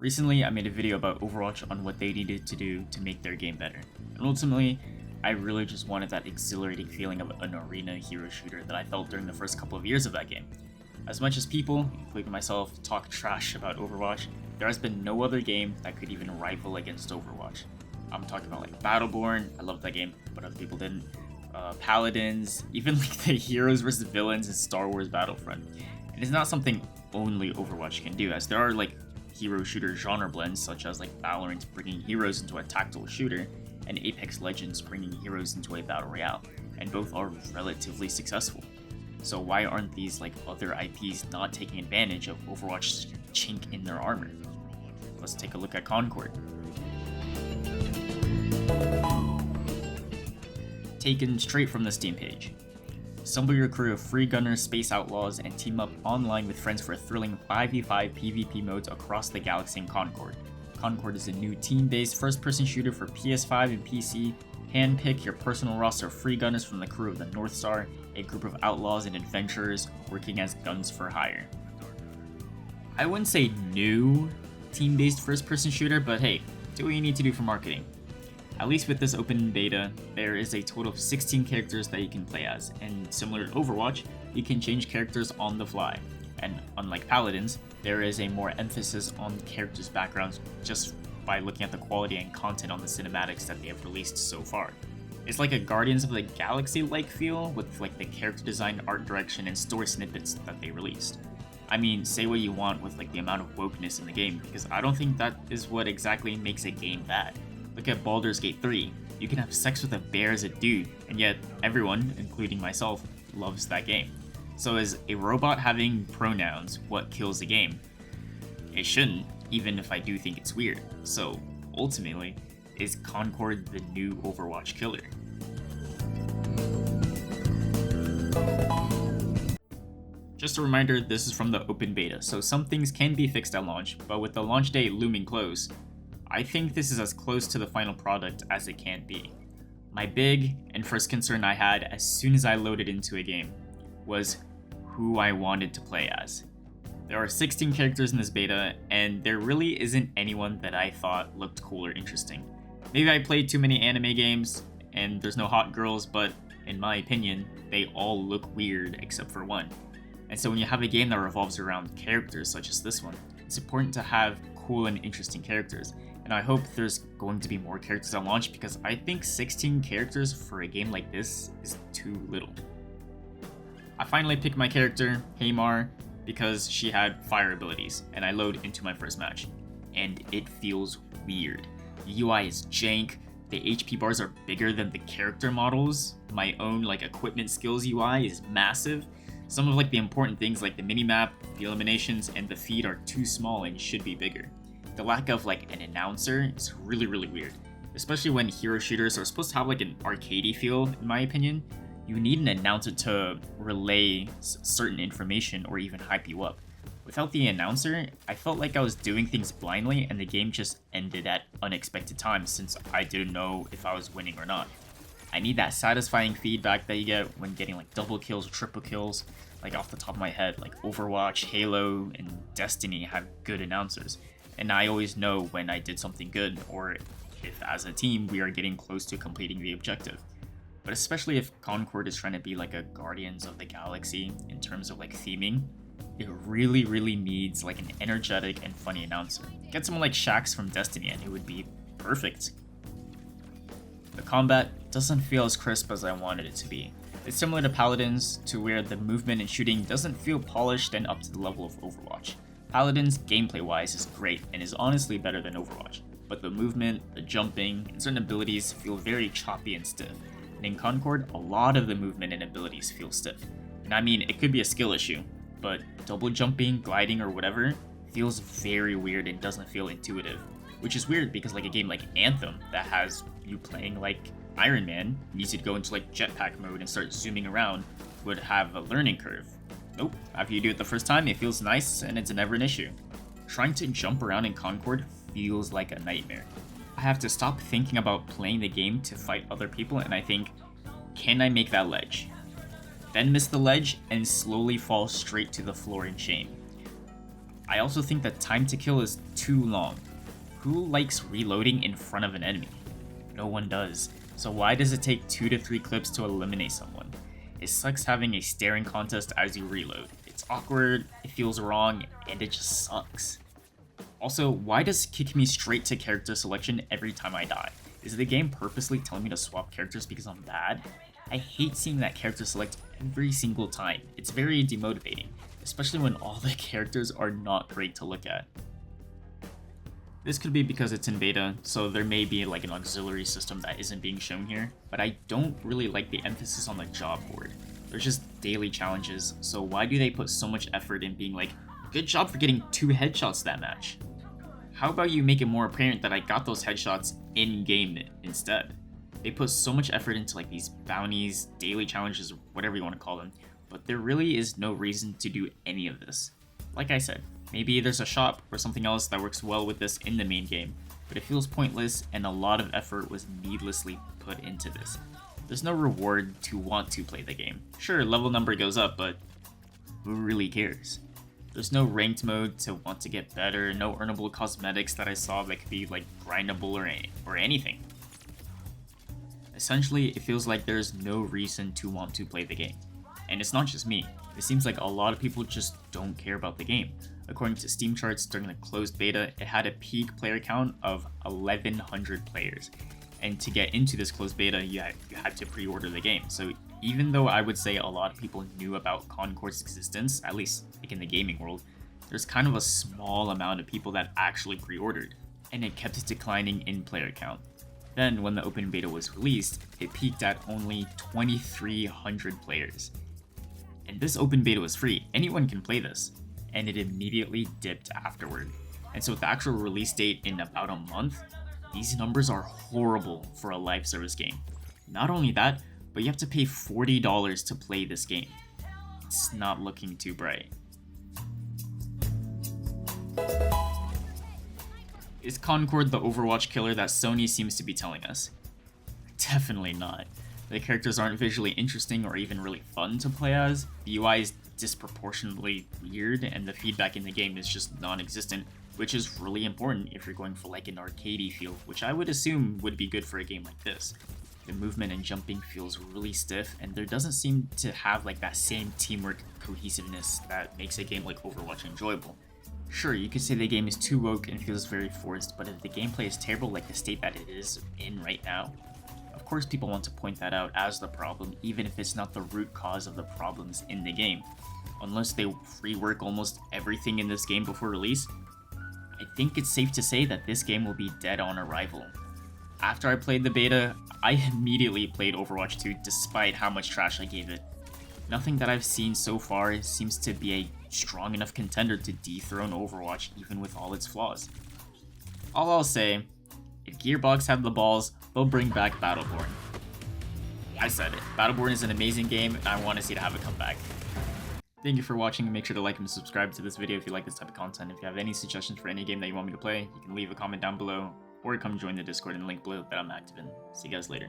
Recently, I made a video about Overwatch on what they needed to do to make their game better, and ultimately, I really just wanted that exhilarating feeling of an arena hero shooter that I felt during the first couple of years of that game. As much as people, including myself, talk trash about Overwatch, there has been no other game that could even rival against Overwatch. I'm talking about like Battleborn, I loved that game, but other people didn't. Paladins, even like the heroes versus villains in Star Wars Battlefront. And it's not something only Overwatch can do, as there are like hero shooter genre blends such as like Valorant bringing heroes into a tactical shooter and Apex Legends bringing heroes into a battle royale, and both are relatively successful. So why aren't these like other IPs not taking advantage of Overwatch's chink in their armor? Let's take a look at Concord. Taken straight from the Steam page. Assemble your crew of free gunners, space outlaws, and team up online with friends for thrilling 5v5 PvP modes across the galaxy in Concord. Concord is a new team-based first-person shooter for PS5 and PC. Handpick your personal roster of free gunners from the crew of the North Star, a group of outlaws and adventurers working as guns for hire. I wouldn't say new team-based first-person shooter, but hey, do what you need to do for marketing. At least with this open beta, there is a total of 16 characters that you can play as, and similar to Overwatch, you can change characters on the fly. And unlike Paladins, there is a more emphasis on characters' backgrounds just by looking at the quality and content on the cinematics that they have released so far. It's like a Guardians of the Galaxy-like feel with like the character design, art direction, and story snippets that they released. I mean, say what you want with like the amount of wokeness in the game, because I don't think that is what exactly makes a game bad. Look at Baldur's Gate 3. You can have sex with a bear as a dude, and yet everyone, including myself, loves that game. So is a robot having pronouns what kills the game? It shouldn't, even if I do think it's weird. So, ultimately, is Concord the new Overwatch killer? Just a reminder, this is from the open beta, so some things can be fixed at launch, but with the launch date looming close, I think this is as close to the final product as it can be. My big and first concern I had as soon as I loaded into a game was who I wanted to play as. There are 16 characters in this beta, and there really isn't anyone that I thought looked cool or interesting. Maybe I played too many anime games, and there's no hot girls, but in my opinion, they all look weird except for one. And so when you have a game that revolves around characters such as this one, it's important to have cool and interesting characters. And I hope there's going to be more characters at launch, because I think 16 characters for a game like this is too little. I finally picked my character, Haymar, because she had fire abilities, and I load into my first match. And it feels weird. The UI is jank, the HP bars are bigger than the character models, my own like equipment skills UI is massive. Some of like the important things like the minimap, the eliminations, and the feed are too small and should be bigger. The lack of like an announcer is really weird, especially when hero shooters are supposed to have like an arcadey feel, in my opinion. You need an announcer to relay certain information or even hype you up. Without the announcer, I felt like I was doing things blindly and the game just ended at unexpected times since I didn't know if I was winning or not. I need that satisfying feedback that you get when getting like double kills or triple kills. Like off the top of my head, like Overwatch, Halo, and Destiny have good announcers. And I always know when I did something good, or if as a team we are getting close to completing the objective. But especially if Concord is trying to be like a Guardians of the Galaxy in terms of like theming, it really needs like an energetic and funny announcer. Get someone like Shax from Destiny and it would be perfect. The combat doesn't feel as crisp as I wanted it to be. It's similar to Paladins, to where the movement and shooting doesn't feel polished and up to the level of Overwatch. Paladins, gameplay-wise, is great and is honestly better than Overwatch, but the movement, the jumping, and certain abilities feel very choppy and stiff. And in Concord, a lot of the movement and abilities feel stiff. And I mean, it could be a skill issue, but double jumping, gliding, or whatever feels very weird and doesn't feel intuitive. Which is weird because like a game like Anthem that has you playing like Iron Man needs you to go into like jetpack mode and start zooming around would have a learning curve. Nope, after you do it the first time, it feels nice and it's never an issue. Trying to jump around in Concord feels like a nightmare. I have to stop thinking about playing the game to fight other people and I think, can I make that ledge? Then miss the ledge and slowly fall straight to the floor in shame. I also think that time to kill is too long. Who likes reloading in front of an enemy? No one does. So why does it take 2 to 3 clips to eliminate someone? It sucks having a staring contest as you reload. It's awkward, it feels wrong, and it just sucks. Also, why does it kick me straight to character selection every time I die? Is the game purposely telling me to swap characters because I'm bad? I hate seeing that character select every single time. It's very demotivating, especially when all the characters are not great to look at. This could be because it's in beta, so there may be like an auxiliary system that isn't being shown here, but I don't really like the emphasis on the job board. There's just daily challenges, so why do they put so much effort in being like, good job for getting 2 headshots that match? How about you make it more apparent that I got those headshots in-game instead? They put so much effort into like these bounties, daily challenges, whatever you want to call them, but there really is no reason to do any of this. Like I said, maybe there's a shop or something else that works well with this in the main game, but it feels pointless and a lot of effort was needlessly put into this. There's no reward to want to play the game. Sure, level number goes up, but who really cares? There's no ranked mode to want to get better, no earnable cosmetics that I saw that could be like grindable or anything. Essentially, it feels like there's no reason to want to play the game. And it's not just me. It seems like a lot of people just don't care about the game. According to Steam charts during the closed beta, it had a peak player count of 1,100 players. And to get into this closed beta, you had to pre-order the game. So even though I would say a lot of people knew about Concord's existence, at least like in the gaming world, there's kind of a small amount of people that actually pre-ordered. And it kept declining in player count. Then when the open beta was released, it peaked at only 2,300 players. And this open beta was free, anyone can play this, and it immediately dipped afterward. And so with the actual release date in about a month, these numbers are horrible for a live service game. Not only that, but you have to pay $40 to play this game. It's not looking too bright. Is Concord the Overwatch killer that Sony seems to be telling us? Definitely not. The characters aren't visually interesting or even really fun to play as, the UI is disproportionately weird, and the feedback in the game is just non-existent, which is really important if you're going for like an arcadey feel, which I would assume would be good for a game like this. The movement and jumping feels really stiff, and there doesn't seem to have like that same teamwork cohesiveness that makes a game like Overwatch enjoyable. Sure, you could say the game is too woke and feels very forced, but if the gameplay is terrible like the state that it is in right now, of course people want to point that out as the problem, even if it's not the root cause of the problems in the game. Unless they rework almost everything in this game before release, I think it's safe to say that this game will be dead on arrival. After I played the beta, I immediately played Overwatch 2 despite how much trash I gave it. Nothing that I've seen so far seems to be a strong enough contender to dethrone Overwatch even with all its flaws. All I'll say, if Gearbox have the balls, they'll bring back Battleborn. I said it, Battleborn is an amazing game and I want to see it have a comeback. Thank you for watching, and make sure to like and subscribe to this video if you like this type of content. If you have any suggestions for any game that you want me to play, you can leave a comment down below, or come join the Discord in the link below that I'm active in. See you guys later.